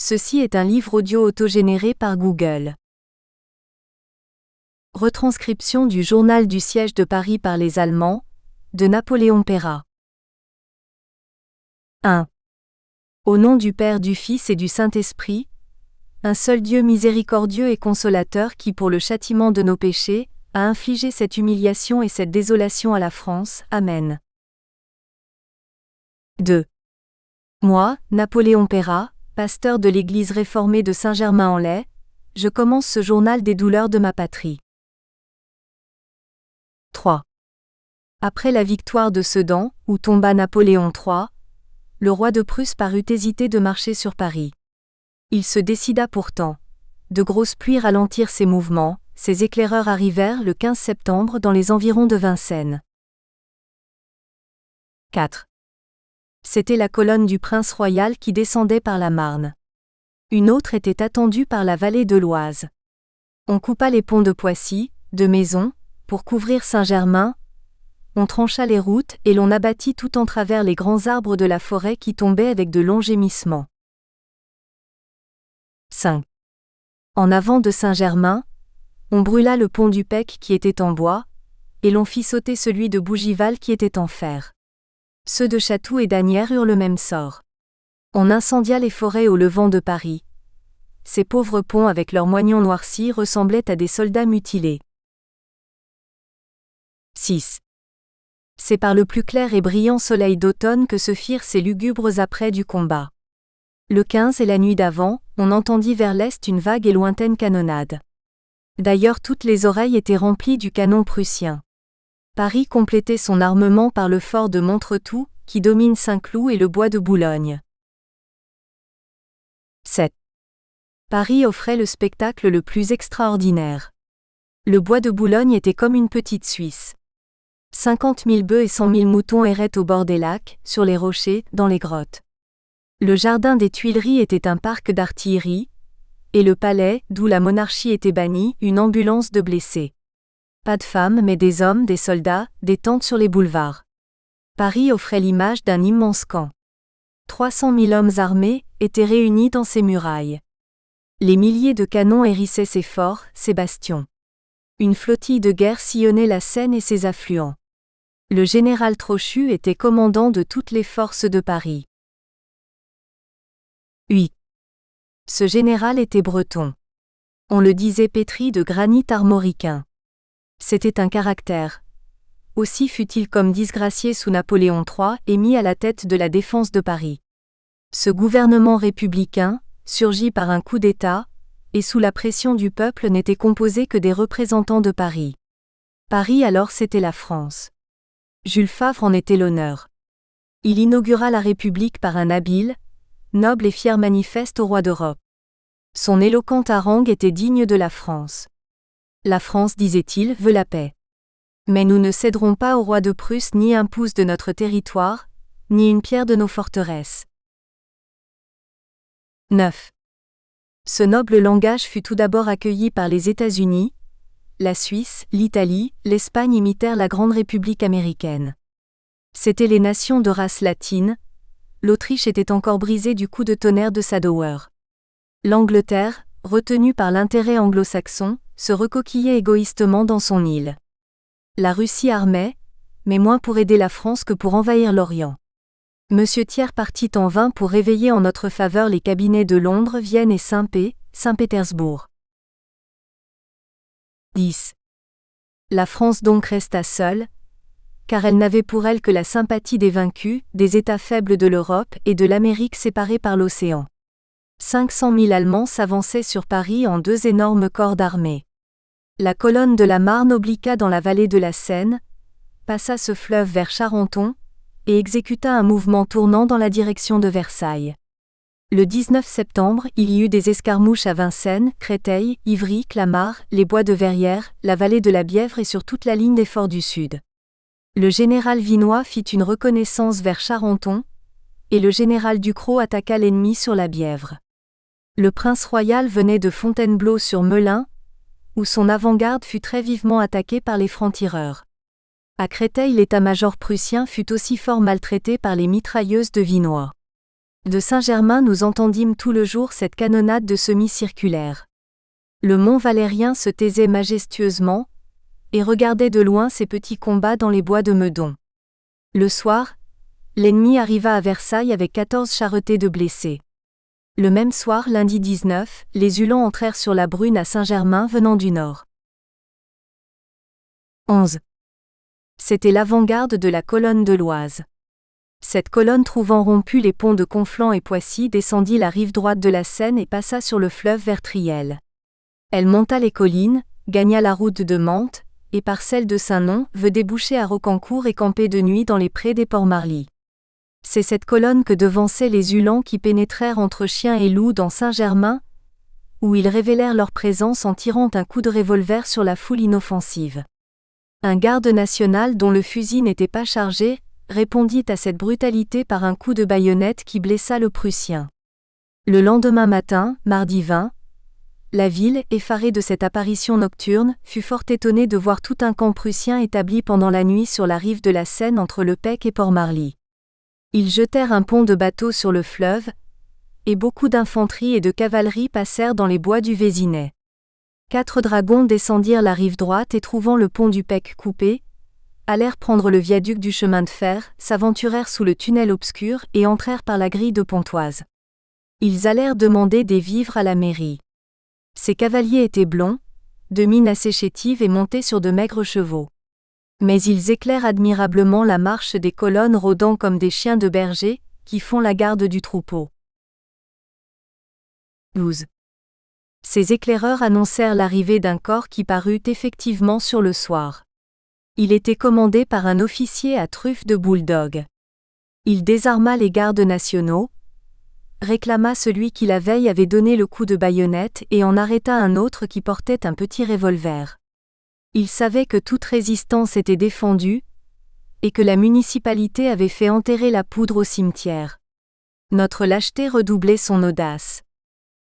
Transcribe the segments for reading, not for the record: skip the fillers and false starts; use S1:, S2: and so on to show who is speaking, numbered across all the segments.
S1: Ceci est un livre audio autogénéré par Google. Retranscription du journal du siège de Paris par les Allemands, de Napoléon Pérat. 1. Au nom du Père, du Fils et du Saint-Esprit, un seul Dieu miséricordieux et consolateur qui, pour le châtiment de nos péchés, a infligé cette humiliation et cette désolation à la France. Amen. 2. Moi, Napoléon Pérat, pasteur de l'Église réformée de Saint-Germain-en-Laye, je commence ce journal des douleurs de ma patrie. 3. Après la victoire de Sedan, où tomba Napoléon III, le roi de Prusse parut hésiter de marcher sur Paris. Il se décida pourtant. De grosses pluies ralentirent ses mouvements, ses éclaireurs arrivèrent le 15 septembre dans les environs de Vincennes. 4. C'était la colonne du prince royal qui descendait par la Marne. Une autre était attendue par la vallée de l'Oise. On coupa les ponts de Poissy, de Maisons, pour couvrir Saint-Germain. On trancha les routes et l'on abattit tout en travers les grands arbres de la forêt qui tombaient avec de longs gémissements. 5. En avant de Saint-Germain, on brûla le pont du Pec qui était en bois, et l'on fit sauter celui de Bougival qui était en fer. Ceux de Chatou et d'Asnières eurent le même sort. On incendia les forêts au levant de Paris. Ces pauvres ponts avec leurs moignons noircis ressemblaient à des soldats mutilés. 6. C'est par le plus clair et brillant soleil d'automne que se firent ces lugubres apprêts du combat. Le 15 et la nuit d'avant, on entendit vers l'est une vague et lointaine canonnade. D'ailleurs toutes les oreilles étaient remplies du canon prussien. Paris complétait son armement par le fort de Montretout, qui domine Saint-Cloud et le bois de Boulogne. 7. Paris offrait le spectacle le plus extraordinaire. Le bois de Boulogne était comme une petite Suisse. 50 000 bœufs et 100 000 moutons erraient au bord des lacs, sur les rochers, dans les grottes. Le jardin des Tuileries était un parc d'artillerie, et le palais, d'où la monarchie était bannie, une ambulance de blessés. Pas de femmes mais des hommes, des soldats, des tentes sur les boulevards. Paris offrait l'image d'un immense camp. 300 000 hommes armés étaient réunis dans ses murailles. Les milliers de canons hérissaient ses forts, ses bastions. Une flottille de guerre sillonnait la Seine et ses affluents. Le général Trochu était commandant de toutes les forces de Paris. 8. Ce général était breton. On le disait pétri de granit armoricain. C'était un caractère. Aussi fut-il comme disgracié sous Napoléon III et mis à la tête de la défense de Paris. Ce gouvernement républicain, surgi par un coup d'État, et sous la pression du peuple n'était composé que des représentants de Paris. Paris alors c'était la France. Jules Favre en était l'honneur. Il inaugura la République par un habile, noble et fier manifeste au roi d'Europe. Son éloquente harangue était digne de la France. La France, disait-il, veut la paix. Mais nous ne céderons pas au roi de Prusse ni un pouce de notre territoire, ni une pierre de nos forteresses. 9. Ce noble langage fut tout d'abord accueilli par les États-Unis. La Suisse, l'Italie, l'Espagne imitèrent la grande République américaine. C'étaient les nations de race latine. L'Autriche était encore brisée du coup de tonnerre de Sadower. L'Angleterre, retenue par l'intérêt anglo-saxon, se recoquillait égoïstement dans son île. La Russie armait, mais moins pour aider la France que pour envahir l'Orient. Monsieur Thiers partit en vain pour réveiller en notre faveur les cabinets de Londres, Vienne et Saint-Pétersbourg. 10. La France donc resta seule, car elle n'avait pour elle que la sympathie des vaincus, des États faibles de l'Europe et de l'Amérique séparés par l'océan. 500 000 Allemands s'avançaient sur Paris en 2 énormes corps d'armée. La colonne de la Marne obliqua dans la vallée de la Seine, passa ce fleuve vers Charenton, et exécuta un mouvement tournant dans la direction de Versailles. Le 19 septembre, il y eut des escarmouches à Vincennes, Créteil, Ivry, Clamart, les bois de Verrières, la vallée de la Bièvre et sur toute la ligne des forts du Sud. Le général Vinoy fit une reconnaissance vers Charenton, et le général Ducrot attaqua l'ennemi sur la Bièvre. Le prince royal venait de Fontainebleau-sur-Melun, où son avant-garde fut très vivement attaquée par les francs-tireurs. À Créteil, l'état-major prussien fut aussi fort maltraité par les mitrailleuses de Vinoy. De Saint-Germain nous entendîmes tout le jour cette canonnade de semi-circulaire. Le mont Valérien se taisait majestueusement, et regardait de loin ces petits combats dans les bois de Meudon. Le soir, l'ennemi arriva à Versailles avec 14 charretées de blessés. Le même soir, lundi 19, les Uhlans entrèrent sur la Brune à Saint-Germain venant du nord. 11. C'était l'avant-garde de la colonne de l'Oise. Cette colonne trouvant rompu les ponts de Conflans et Poissy descendit la rive droite de la Seine et passa sur le fleuve vers Triel. Elle monta les collines, gagna la route de Mantes, et par celle de Saint-Non, veut déboucher à Rocancourt et camper de nuit dans les prés des Ports-Marly. C'est cette colonne que devançaient les Uhlans qui pénétrèrent entre chiens et loups dans Saint-Germain, où ils révélèrent leur présence en tirant un coup de revolver sur la foule inoffensive. Un garde national dont le fusil n'était pas chargé, répondit à cette brutalité par un coup de baïonnette qui blessa le Prussien. Le lendemain matin, mardi 20, la ville, effarée de cette apparition nocturne, fut fort étonnée de voir tout un camp prussien établi pendant la nuit sur la rive de la Seine entre Le Pec et Port-Marly. Ils jetèrent un pont de bateaux sur le fleuve, et beaucoup d'infanterie et de cavalerie passèrent dans les bois du Vésinet. 4 dragons descendirent la rive droite et trouvant le pont du Pec coupé, allèrent prendre le viaduc du chemin de fer, s'aventurèrent sous le tunnel obscur et entrèrent par la grille de Pontoise. Ils allèrent demander des vivres à la mairie. Ces cavaliers étaient blonds, de mine assez chétive et montés sur de maigres chevaux. Mais ils éclairent admirablement la marche des colonnes rôdant comme des chiens de berger, qui font la garde du troupeau. 12. Ces éclaireurs annoncèrent l'arrivée d'un corps qui parut effectivement sur le soir. Il était commandé par un officier à truffe de bouledogue. Il désarma les gardes nationaux, réclama celui qui la veille avait donné le coup de baïonnette et en arrêta un autre qui portait un petit revolver. Il savait que toute résistance était défendue, et que la municipalité avait fait enterrer la poudre au cimetière. Notre lâcheté redoublait son audace.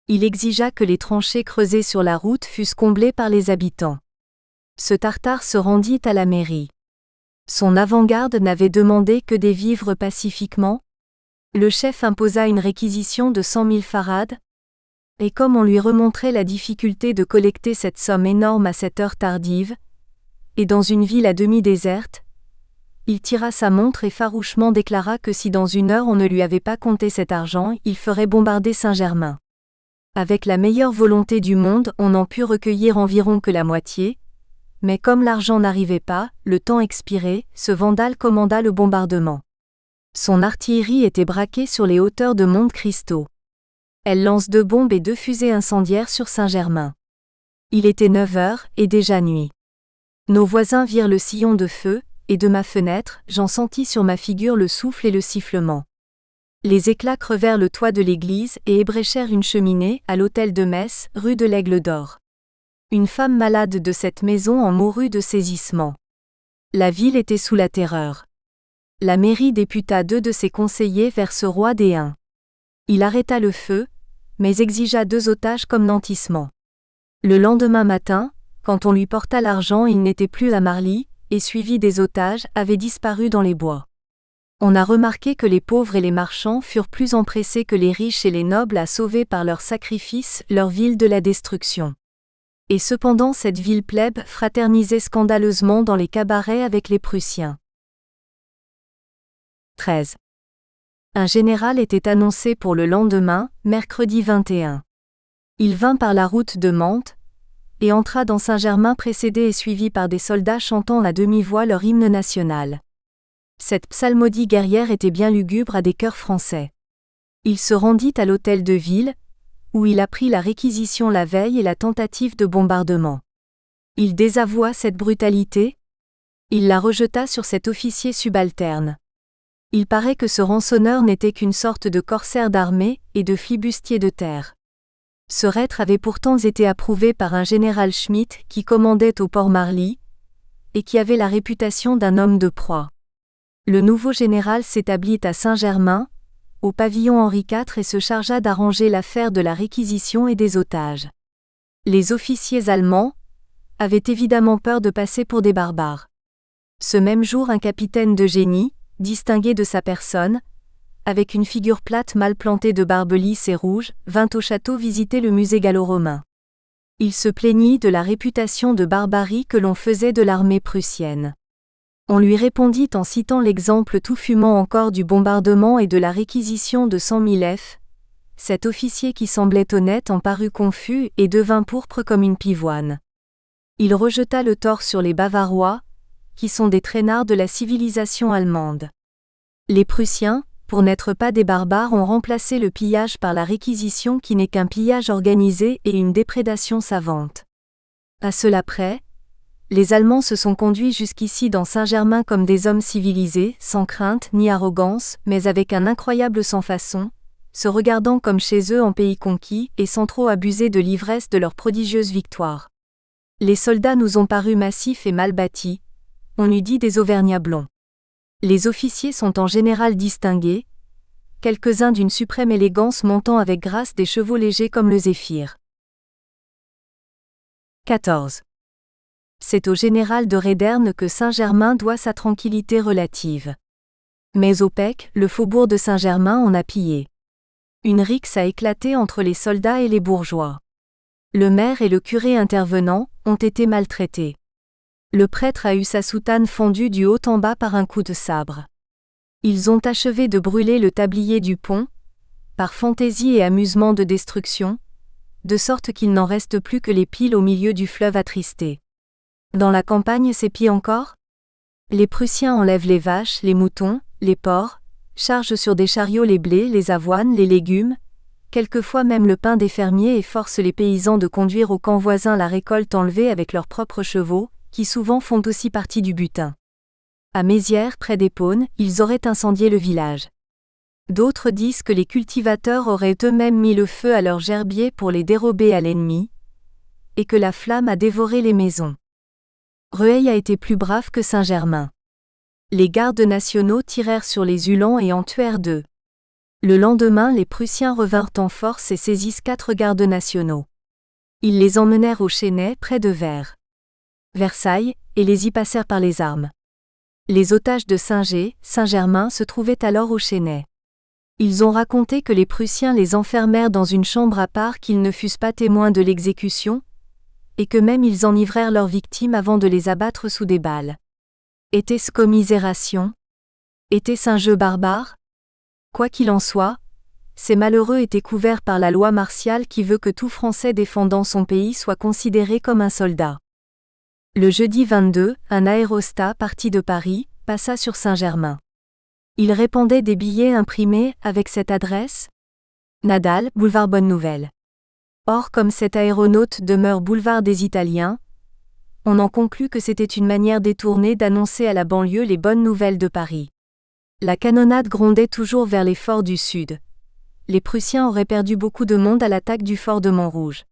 S1: Il exigea que les tranchées creusées sur la route fussent comblées par les habitants. Ce Tartare se rendit à la mairie. Son avant-garde n'avait demandé que des vivres pacifiquement. Le chef imposa une réquisition de 100 000 farades, et comme on lui remontrait la difficulté de collecter cette somme énorme à cette heure tardive, et dans une ville à demi déserte, il tira sa montre et farouchement déclara que si dans une heure on ne lui avait pas compté cet argent, il ferait bombarder Saint-Germain. Avec la meilleure volonté du monde, on n'en put recueillir environ que la moitié, mais comme l'argent n'arrivait pas, le temps expirait, ce vandale commanda le bombardement. Son artillerie était braquée sur les hauteurs de Monte-Cristo. Elle lance 2 bombes et 2 fusées incendiaires sur Saint-Germain. Il était 9 heures, et déjà nuit. Nos voisins virent le sillon de feu, et de ma fenêtre, j'en sentis sur ma figure le souffle et le sifflement. Les éclats crevèrent le toit de l'église et ébréchèrent une cheminée à l'hôtel de Metz, rue de l'Aigle d'Or. Une femme malade de cette maison en mourut de saisissement. La ville était sous la terreur. La mairie députa 2 de ses conseillers vers ce roi des Huns. Il arrêta le feu, mais exigea 2 otages comme nantissement. Le lendemain matin, quand on lui porta l'argent, il n'était plus à Marly, et suivi des otages, avait disparu dans les bois. On a remarqué que les pauvres et les marchands furent plus empressés que les riches et les nobles à sauver par leurs sacrifices leur ville de la destruction. Et cependant cette ville plèbe fraternisait scandaleusement dans les cabarets avec les Prussiens. 13. Un général était annoncé pour le lendemain, mercredi 21. Il vint par la route de Mantes, et entra dans Saint-Germain précédé et suivi par des soldats chantant à demi-voix leur hymne national. Cette psalmodie guerrière était bien lugubre à des cœurs français. Il se rendit à l'hôtel de ville, où il apprit la réquisition la veille et la tentative de bombardement. Il désavoua cette brutalité. Il la rejeta sur cet officier subalterne. Il paraît que ce rançonneur n'était qu'une sorte de corsaire d'armée et de flibustier de terre. Ce reître avait pourtant été approuvé par un général Schmitt qui commandait au Port-Marly, et qui avait la réputation d'un homme de proie. Le nouveau général s'établit à Saint-Germain, au pavillon Henri IV et se chargea d'arranger l'affaire de la réquisition et des otages. Les officiers allemands avaient évidemment peur de passer pour des barbares. Ce même jour, un capitaine de génie, distingué de sa personne, avec une figure plate mal plantée de barbe lisse et rouge, vint au château visiter le musée gallo-romain. Il se plaignit de la réputation de barbarie que l'on faisait de l'armée prussienne. On lui répondit en citant l'exemple tout fumant encore du bombardement et de la réquisition de 100 000 f. Cet officier qui semblait honnête en parut confus et devint pourpre comme une pivoine. Il rejeta le tort sur les Bavarois, qui sont des traînards de la civilisation allemande. Les Prussiens, pour n'être pas des barbares, ont remplacé le pillage par la réquisition qui n'est qu'un pillage organisé et une déprédation savante. À cela près, les Allemands se sont conduits jusqu'ici dans Saint-Germain comme des hommes civilisés, sans crainte ni arrogance, mais avec un incroyable sans-façon, se regardant comme chez eux en pays conquis et sans trop abuser de l'ivresse de leur prodigieuse victoire. Les soldats nous ont paru massifs et mal bâtis, on eût dit des Auvergnats blonds. Les officiers sont en général distingués, quelques-uns d'une suprême élégance montant avec grâce des chevaux légers comme le zéphyr. 14. C'est au général de Redern que Saint-Germain doit sa tranquillité relative. Mais au Pec, le faubourg de Saint-Germain en a pillé. Une rixe a éclaté entre les soldats et les bourgeois. Le maire et le curé intervenants ont été maltraités. Le prêtre a eu sa soutane fendue du haut en bas par un coup de sabre. Ils ont achevé de brûler le tablier du pont, par fantaisie et amusement de destruction, de sorte qu'il n'en reste plus que les piles au milieu du fleuve attristé. Dans la campagne c'est pis encore ? Les Prussiens enlèvent les vaches, les moutons, les porcs, chargent sur des chariots les blés, les avoines, les légumes, quelquefois même le pain des fermiers et forcent les paysans de conduire au camp voisin la récolte enlevée avec leurs propres chevaux, qui souvent font aussi partie du butin. À Mézières, près d'Épône, ils auraient incendié le village. D'autres disent que les cultivateurs auraient eux-mêmes mis le feu à leurs gerbiers pour les dérober à l'ennemi, et que la flamme a dévoré les maisons. Rueil a été plus brave que Saint-Germain. Les gardes nationaux tirèrent sur les Uhlans et en tuèrent 2. Le lendemain, les Prussiens revinrent en force et saisissent 4 gardes nationaux. Ils les emmenèrent au Chesnay, près de Versailles, et les y passèrent par les armes. Les otages de Saint-Germain se trouvaient alors au Chesnay. Ils ont raconté que les Prussiens les enfermèrent dans une chambre à part, qu'ils ne fussent pas témoins de l'exécution, et que même ils enivrèrent leurs victimes avant de les abattre sous des balles. Était-ce commisération ? Était-ce un jeu barbare ? Quoi qu'il en soit, ces malheureux étaient couverts par la loi martiale qui veut que tout Français défendant son pays soit considéré comme un soldat. Le jeudi 22, un aérostat parti de Paris passa sur Saint-Germain. Il répandait des billets imprimés avec cette adresse : Nadal, boulevard Bonne Nouvelle. Or, comme cet aéronaute demeure boulevard des Italiens, on en conclut que c'était une manière détournée d'annoncer à la banlieue les bonnes nouvelles de Paris. La canonnade grondait toujours vers les forts du Sud. Les Prussiens auraient perdu beaucoup de monde à l'attaque du fort de Montrouge.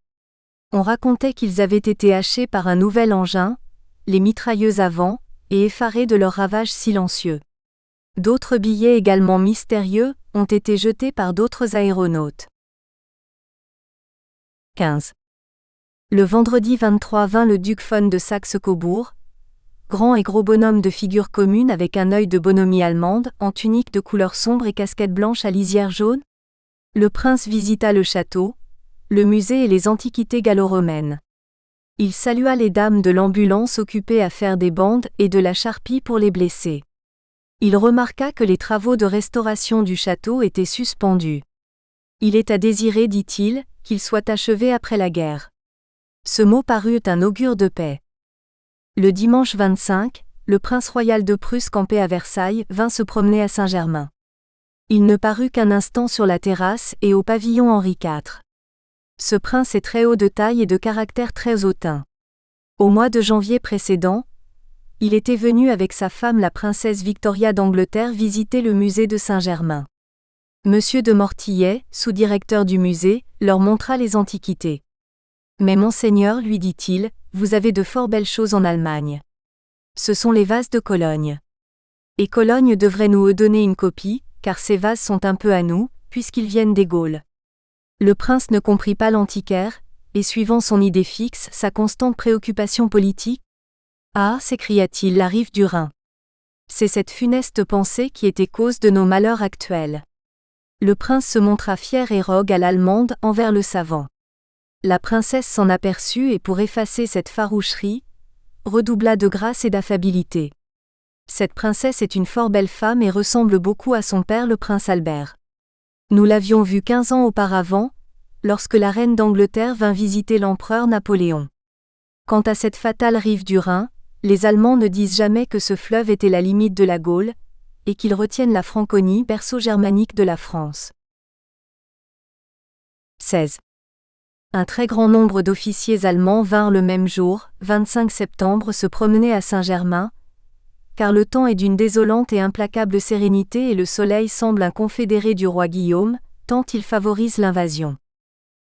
S1: On racontait qu'ils avaient été hachés par un nouvel engin, les mitrailleuses avant, et effarés de leurs ravages silencieux. D'autres billets également mystérieux ont été jetés par d'autres aéronautes. 15. Le vendredi 23 vint le duc von de Saxe-Cobourg, grand et gros bonhomme de figure commune avec un œil de bonhomie allemande, en tunique de couleur sombre et casquette blanche à lisière jaune. Le prince visita le château, le musée et les antiquités gallo-romaines. Il salua les dames de l'ambulance occupées à faire des bandes et de la charpie pour les blessés. Il remarqua que les travaux de restauration du château étaient suspendus. Il est à désirer, dit-il, qu'il soit achevé après la guerre. Ce mot parut un augure de paix. Le dimanche 25, le prince royal de Prusse campé à Versailles vint se promener à Saint-Germain. Il ne parut qu'un instant sur la terrasse et au pavillon Henri IV. Ce prince est très haut de taille et de caractère très hautain. Au mois de janvier précédent, il était venu avec sa femme la princesse Victoria d'Angleterre visiter le musée de Saint-Germain. Monsieur de Mortillet, sous-directeur du musée, leur montra les antiquités. Mais monseigneur, lui dit-il, vous avez de fort belles choses en Allemagne. Ce sont les vases de Cologne. Et Cologne devrait nous donner une copie, car ces vases sont un peu à nous, puisqu'ils viennent des Gaules. Le prince ne comprit pas l'antiquaire, et suivant son idée fixe, sa constante préoccupation politique. Ah, s'écria-t-il, la rive du Rhin. C'est cette funeste pensée qui était cause de nos malheurs actuels. Le prince se montra fier et rogue à l'allemande envers le savant. La princesse s'en aperçut et pour effacer cette faroucherie, redoubla de grâce et d'affabilité. Cette princesse est une fort belle femme et ressemble beaucoup à son père le prince Albert. Nous l'avions vue 15 ans auparavant, lorsque la reine d'Angleterre vint visiter l'empereur Napoléon. Quant à cette fatale rive du Rhin, les Allemands ne disent jamais que ce fleuve était la limite de la Gaule, et qu'ils retiennent la Franconie berceau germanique de la France. 16. Un très grand nombre d'officiers allemands vinrent le même jour, 25 septembre, se promener à Saint-Germain, car le temps est d'une désolante et implacable sérénité et le soleil semble un confédéré du roi Guillaume, tant il favorise l'invasion.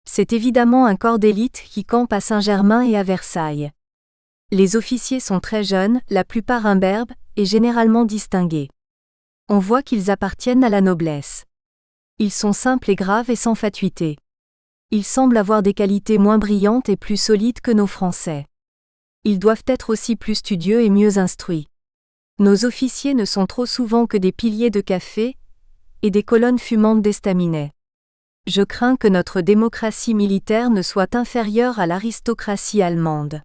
S1: C'est évidemment un corps d'élite qui campe à Saint-Germain et à Versailles. Les officiers sont très jeunes, la plupart imberbes, et généralement distingués. On voit qu'ils appartiennent à la noblesse. Ils sont simples et graves et sans fatuité. Ils semblent avoir des qualités moins brillantes et plus solides que nos Français. Ils doivent être aussi plus studieux et mieux instruits. Nos officiers ne sont trop souvent que des piliers de café et des colonnes fumantes d'estaminet. Je crains que notre démocratie militaire ne soit inférieure à l'aristocratie allemande.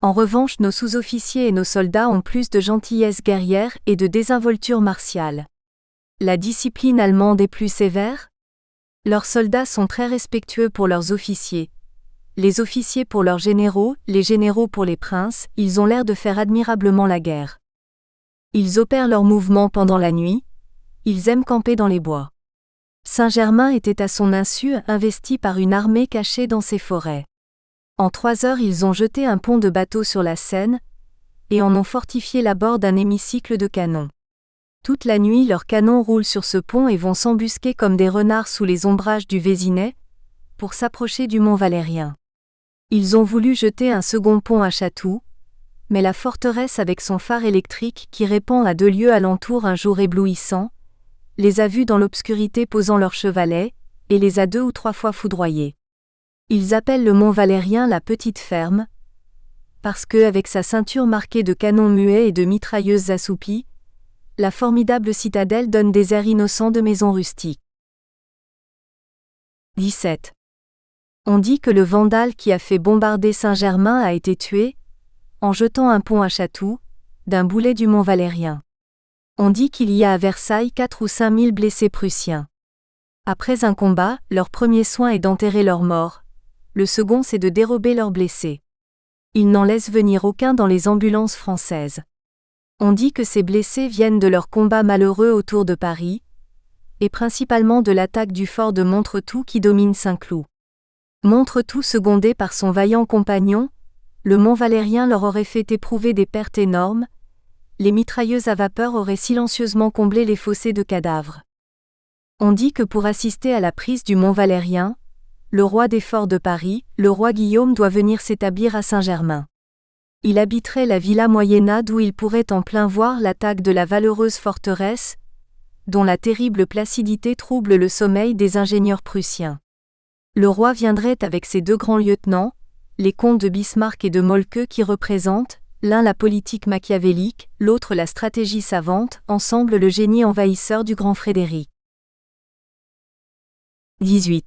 S1: En revanche, nos sous-officiers et nos soldats ont plus de gentillesse guerrière et de désinvolture martiale. La discipline allemande est plus sévère ? Leurs soldats sont très respectueux pour leurs officiers. Les officiers pour leurs généraux, les généraux pour les princes, ils ont l'air de faire admirablement la guerre. Ils opèrent leurs mouvements pendant la nuit, ils aiment camper dans les bois. Saint-Germain était à son insu investi par une armée cachée dans ses forêts. En 3 heures ils ont jeté un pont de bateaux sur la Seine, et en ont fortifié la bord d'un hémicycle de canons. Toute la nuit leurs canons roulent sur ce pont et vont s'embusquer comme des renards sous les ombrages du Vésinet, pour s'approcher du mont Valérien. Ils ont voulu jeter un second pont à Chatou, mais la forteresse avec son phare électrique qui répand à 2 lieues alentour un jour éblouissant, les a vus dans l'obscurité posant leurs chevalets, et les a 2 ou 3 fois foudroyés. Ils appellent le mont Valérien la Petite Ferme, parce que, avec sa ceinture marquée de canons muets et de mitrailleuses assoupies, la formidable citadelle donne des airs innocents de maisons rustiques. 17. On dit que le vandale qui a fait bombarder Saint-Germain a été tué, en jetant un pont à Chatou, d'un boulet du mont Valérien. On dit qu'il y a à Versailles 4 ou 5 000 blessés prussiens. Après un combat, leur premier soin est d'enterrer leurs morts, le second c'est de dérober leurs blessés. Ils n'en laissent venir aucun dans les ambulances françaises. On dit que ces blessés viennent de leurs combats malheureux autour de Paris, et principalement de l'attaque du fort de Montretout qui domine Saint-Cloud. Montretout secondé par son vaillant compagnon, le mont Valérien leur aurait fait éprouver des pertes énormes, les mitrailleuses à vapeur auraient silencieusement comblé les fossés de cadavres. On dit que pour assister à la prise du mont Valérien, le roi des forts de Paris, le roi Guillaume doit venir s'établir à Saint-Germain. Il habiterait la villa moyennade où il pourrait en plein voir l'attaque de la valeureuse forteresse, dont la terrible placidité trouble le sommeil des ingénieurs prussiens. Le roi viendrait avec ses 2 grands lieutenants, les comtes de Bismarck et de Moltke qui représentent, l'un la politique machiavélique, l'autre la stratégie savante, ensemble le génie envahisseur du grand Frédéric. 18.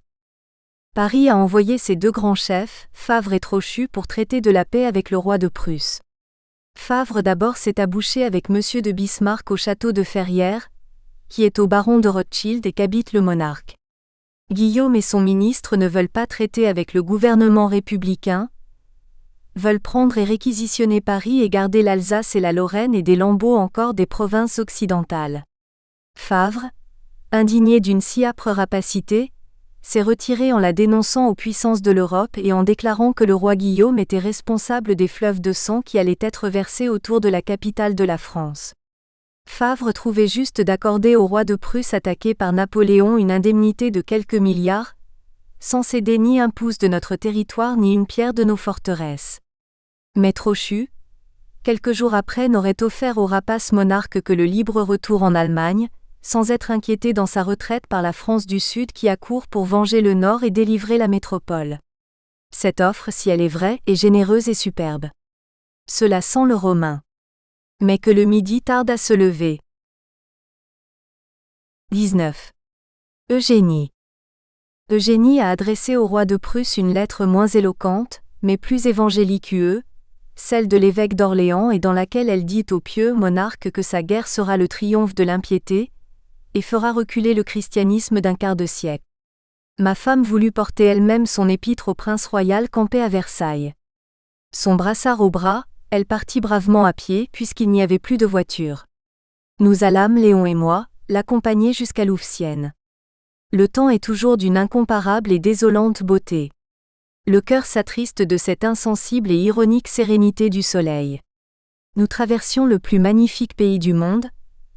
S1: Paris a envoyé ses 2 grands chefs, Favre et Trochu, pour traiter de la paix avec le roi de Prusse. Favre d'abord s'est abouché avec M. de Bismarck au château de Ferrières, qui est au baron de Rothschild et qu'habite le monarque. Guillaume et son ministre ne veulent pas traiter avec le gouvernement républicain, veulent prendre et réquisitionner Paris et garder l'Alsace et la Lorraine et des lambeaux encore des provinces occidentales. Favre, indigné d'une si âpre rapacité, s'est retiré en la dénonçant aux puissances de l'Europe et en déclarant que le roi Guillaume était responsable des fleuves de sang qui allaient être versés autour de la capitale de la France. Favre trouvait juste d'accorder au roi de Prusse attaqué par Napoléon une indemnité de quelques milliards, sans céder ni un pouce de notre territoire ni une pierre de nos forteresses. Mais Trochu, quelques jours après, n'aurait offert au rapace monarque que le libre retour en Allemagne, sans être inquiété dans sa retraite par la France du Sud qui accourt pour venger le Nord et délivrer la métropole. Cette offre, si elle est vraie, est généreuse et superbe. Cela sent le romain. Mais que le midi tarde à se lever. 19. Eugénie. Eugénie a adressé au roi de Prusse une lettre moins éloquente, mais plus évangélique, celle de l'évêque d'Orléans, et dans laquelle elle dit au pieux monarque que sa guerre sera le triomphe de l'impiété, et fera reculer le christianisme d'un quart de siècle. Ma femme voulut porter elle-même son épître au prince royal campé à Versailles. Son brassard au bras, elle partit bravement à pied puisqu'il n'y avait plus de voiture. Nous allâmes, Léon et moi, l'accompagner jusqu'à Louvciennes. Le temps est toujours d'une incomparable et désolante beauté. Le cœur s'attriste de cette insensible et ironique sérénité du soleil. Nous traversions le plus magnifique pays du monde,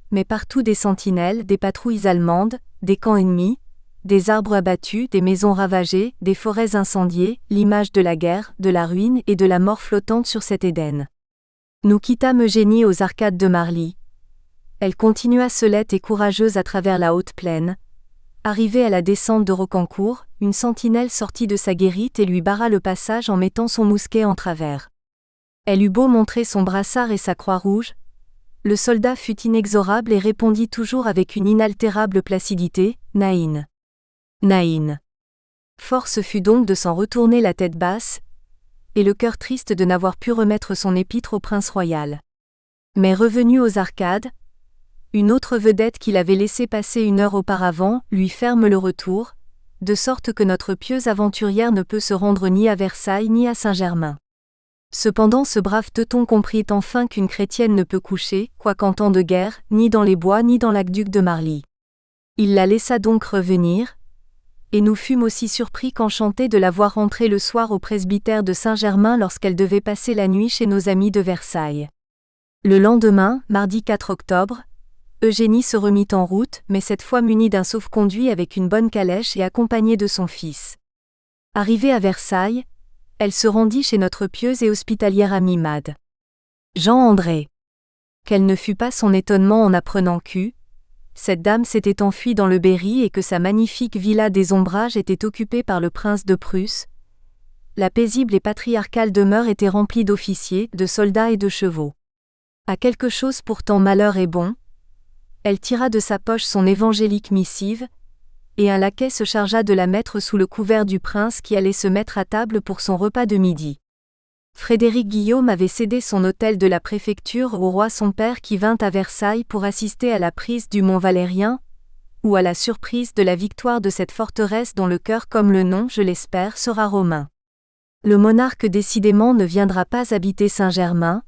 S1: mais partout des sentinelles, des patrouilles allemandes, des camps ennemis, des arbres abattus, des maisons ravagées, des forêts incendiées, l'image de la guerre, de la ruine et de la mort flottante sur cet Éden. Nous quittâmes Eugénie aux arcades de Marly. Elle continua solette et courageuse à travers la haute plaine. Arrivée à la descente de Rocancourt, une sentinelle sortit de sa guérite et lui barra le passage en mettant son mousquet en travers. Elle eut beau montrer son brassard et sa croix rouge, le soldat fut inexorable et répondit toujours avec une inaltérable placidité, « Naïn. Naïn. » Force fut donc de s'en retourner la tête basse, et le cœur triste de n'avoir pu remettre son épître au prince royal. Mais revenu aux arcades, une autre vedette qu'il avait laissée passer une heure auparavant lui ferme le retour, de sorte que notre pieuse aventurière ne peut se rendre ni à Versailles ni à Saint-Germain. Cependant ce brave teuton comprit enfin qu'une chrétienne ne peut coucher, quoiqu'en temps de guerre, ni dans les bois ni dans l'aqueduc de Marly. Il la laissa donc revenir, et nous fûmes aussi surpris qu'enchantés de la voir rentrer le soir au presbytère de Saint-Germain lorsqu'elle devait passer la nuit chez nos amis de Versailles. Le lendemain, mardi 4 octobre, Eugénie se remit en route, mais cette fois munie d'un sauf-conduit avec une bonne calèche et accompagnée de son fils. Arrivée à Versailles, elle se rendit chez notre pieuse et hospitalière amie Mad. Jean-André. Quel ne fut pas son étonnement en apprenant cette dame s'était enfuie dans le Berry et que sa magnifique villa des Ombrages était occupée par le prince de Prusse. La paisible et patriarcale demeure était remplie d'officiers, de soldats et de chevaux. À quelque chose pourtant malheur est bon. Elle tira de sa poche son évangélique missive, et un laquais se chargea de la mettre sous le couvert du prince qui allait se mettre à table pour son repas de midi. Frédéric Guillaume avait cédé son hôtel de la préfecture au roi son père qui vint à Versailles pour assister à la prise du Mont Valérien, ou à la surprise de la victoire de cette forteresse dont le cœur comme le nom, je l'espère, sera romain. Le monarque décidément ne viendra pas habiter Saint-Germain,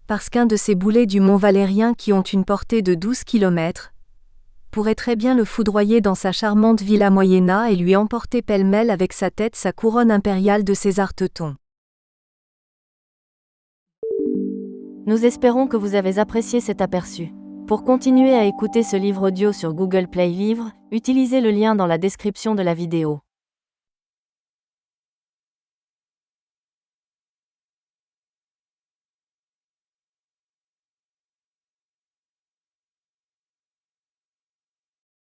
S1: parce qu'un de ces boulets du Mont Valérien qui ont une portée de 12 kilomètres, pourrait très bien le foudroyer dans sa charmante villa Moyennat et lui emporter pêle-mêle avec sa tête sa couronne impériale de César-Teuton.
S2: Nous espérons que vous avez apprécié cet aperçu. Pour continuer à écouter ce livre audio sur Google Play Livres, utilisez le lien dans la description de la vidéo.